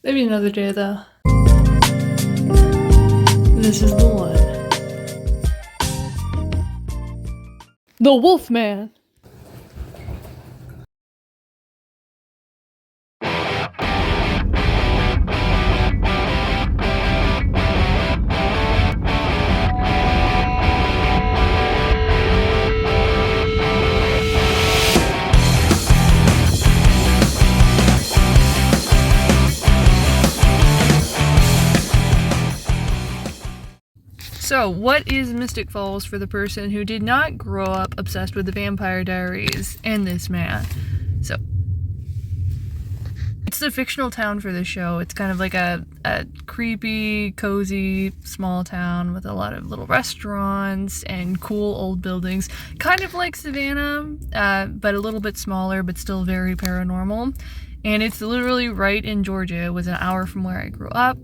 Maybe another day, though. This is the one. The Wolfman! So, what is Mystic Falls for the person who did not grow up obsessed with the Vampire Diaries and this man? So, it's the fictional town for the show. It's kind of like a creepy, cozy, small town with a lot of little restaurants and cool old buildings. Kind of like Savannah, but a little bit smaller, but still very paranormal. And it's literally right in Georgia. It was an hour from where I grew up.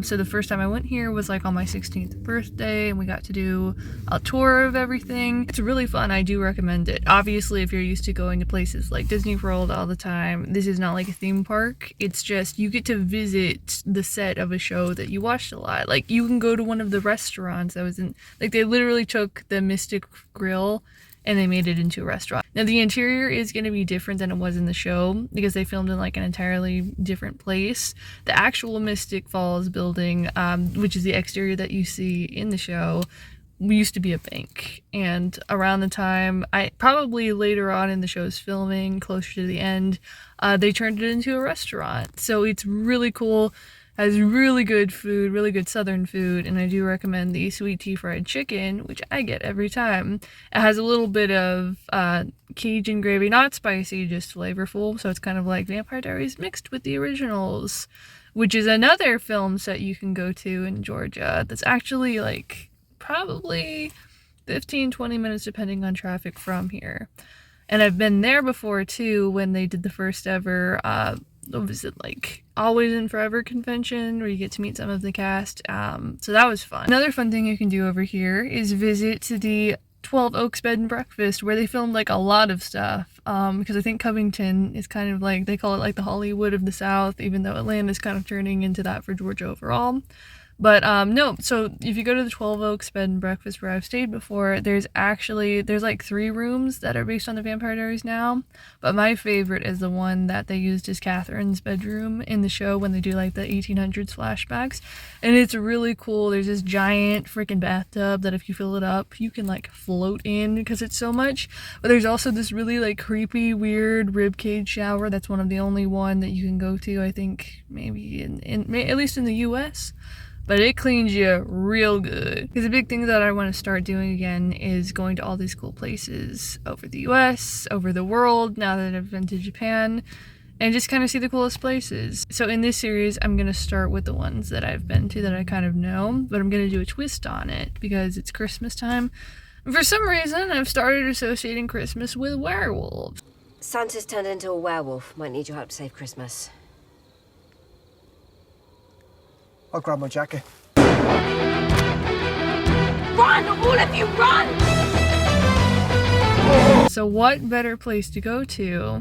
So the first time I went here was like on my 16th birthday, and we got to do a tour of everything. It's really fun. I do recommend it. Obviously, if you're used to going to places like Disney World all the time, this is not like a theme park. It's just you get to visit the set of a show that you watched a lot. Like you can go to one of the restaurants that was in, like they literally took the Mystic Grill and they made it into a restaurant. Now the interior is going to be different than it was in the show because they filmed in like an entirely different place. The actual Mystic Falls building, which is the exterior that you see in the show, used to be a bank. And around the time, probably later on in the show's filming, closer to the end, they turned it into a restaurant. So it's really cool. Has really good food, really good southern food, and I do recommend the sweet tea fried chicken, which I get every time. It has a little bit of Cajun gravy, not spicy, just flavorful, so it's kind of like Vampire Diaries mixed with the originals, which is another film set you can go to in Georgia that's actually like probably 15-20 minutes depending on traffic from here. And I've been there before too when they did the first ever what was it, like Always and Forever convention where you get to meet some of the cast, so that was fun. Another fun thing you can do over here is visit the 12 Oaks Bed and Breakfast where they filmed like a lot of stuff, because I think Covington is kind of like, they call it like the Hollywood of the South, even though Atlanta is kind of turning into that for Georgia overall. But no, so if you go to the 12 Oaks Bed and Breakfast where I've stayed before, there's like 3 rooms that are based on the Vampire Diaries now. But my favorite is the one that they used as Catherine's bedroom in the show when they do like the 1800s flashbacks. And it's really cool. There's this giant freaking bathtub that if you fill it up, you can like float in because it's so much. But there's also this really like creepy, weird ribcage shower. That's one of the only one that you can go to, I think, maybe at least in the US. But it cleans you real good. Because the big thing that I want to start doing again is going to all these cool places over the US, over the world, now that I've been to Japan, and just kind of see the coolest places. So in this series, I'm going to start with the ones that I've been to that I kind of know, but I'm going to do a twist on it because it's Christmas time. And for some reason, I've started associating Christmas with werewolves. Santa's turned into a werewolf. Might need your help to save Christmas. I'll grab my jacket. Run! All of you, run! So what better place to go to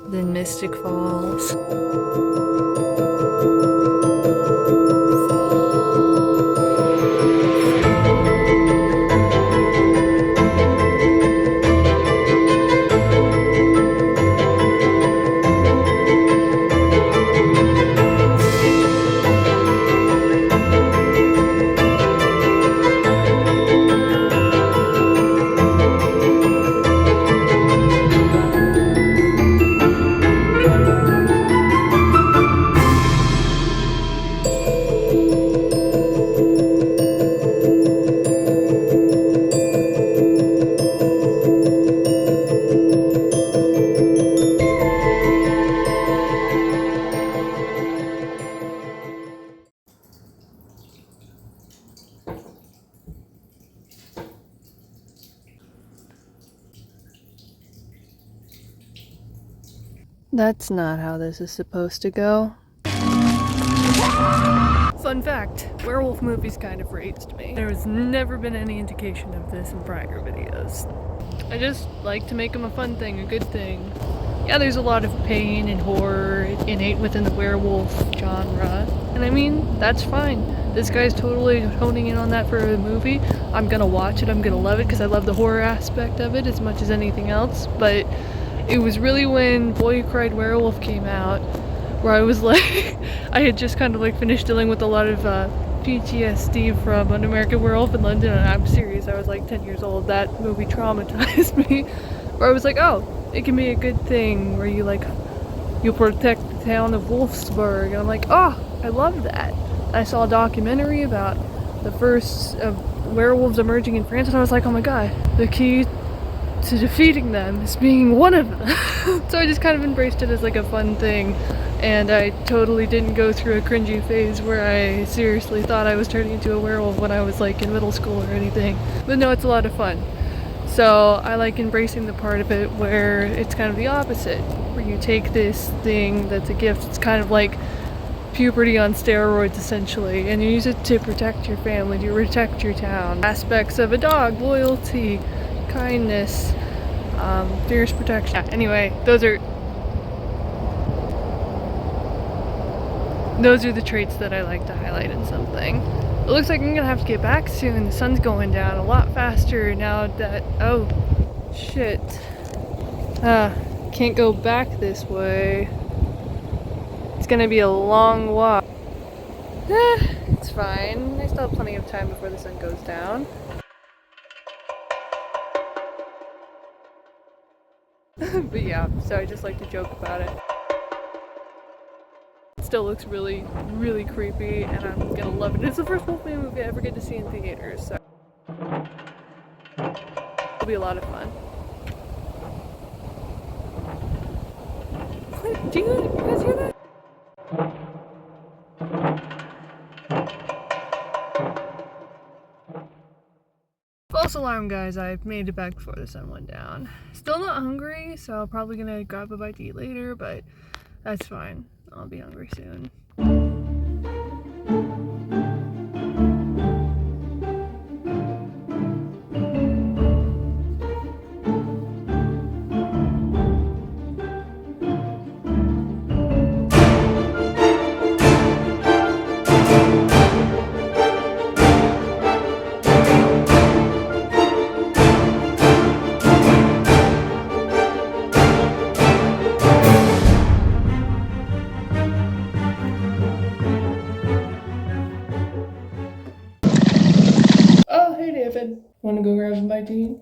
than Mystic Falls? That's not how this is supposed to go. Fun fact, werewolf movies kind of raised me. There has never been any indication of this in prior videos. I just like to make them a fun thing, a good thing. Yeah, there's a lot of pain and horror innate within the werewolf genre. And I mean, that's fine. This guy's totally honing in on that for a movie. I'm gonna watch it, I'm gonna love it, because I love the horror aspect of it as much as anything else. But it was really when Boy Who Cried Werewolf came out where I was like, I had just kind of like finished dealing with a lot of PTSD from An American Werewolf in London, and I'm serious, I was like 10 years old. That movie traumatized me, where I was like, oh, it can be a good thing where you protect the town of Wolfsburg, and I'm like, oh, I love that. I saw a documentary about the first werewolves emerging in France, and I was like, oh my god, the key to defeating them is being one of them. So I just kind of embraced it as like a fun thing, and I totally didn't go through a cringy phase where I seriously thought I was turning into a werewolf when I was like in middle school or anything. But no, it's a lot of fun. So I like embracing the part of it where it's kind of the opposite, where you take this thing that's a gift. It's kind of like puberty on steroids essentially, and you use it to protect your family, to protect your town. Aspects of a dog, loyalty, kindness, fierce protection. Yeah, anyway, those are the traits that I like to highlight in something. It looks like I'm gonna have to get back soon. The sun's going down a lot faster now that, oh shit, can't go back this way. It's gonna be a long walk. It's fine, I still have plenty of time before the sun goes down. But yeah, so I just like to joke about it. It still looks really, really creepy, and I'm gonna love it. It's the first Wolfman movie I ever get to see in theaters, so it'll be a lot of fun. What? Do you guys hear that? False alarm, guys. I've made it back before the sun went down. Still not hungry, so I'm probably gonna grab a bite to eat later, but that's fine. I'll be hungry soon. Oh, hey David. Wanna go grab a bite to eat?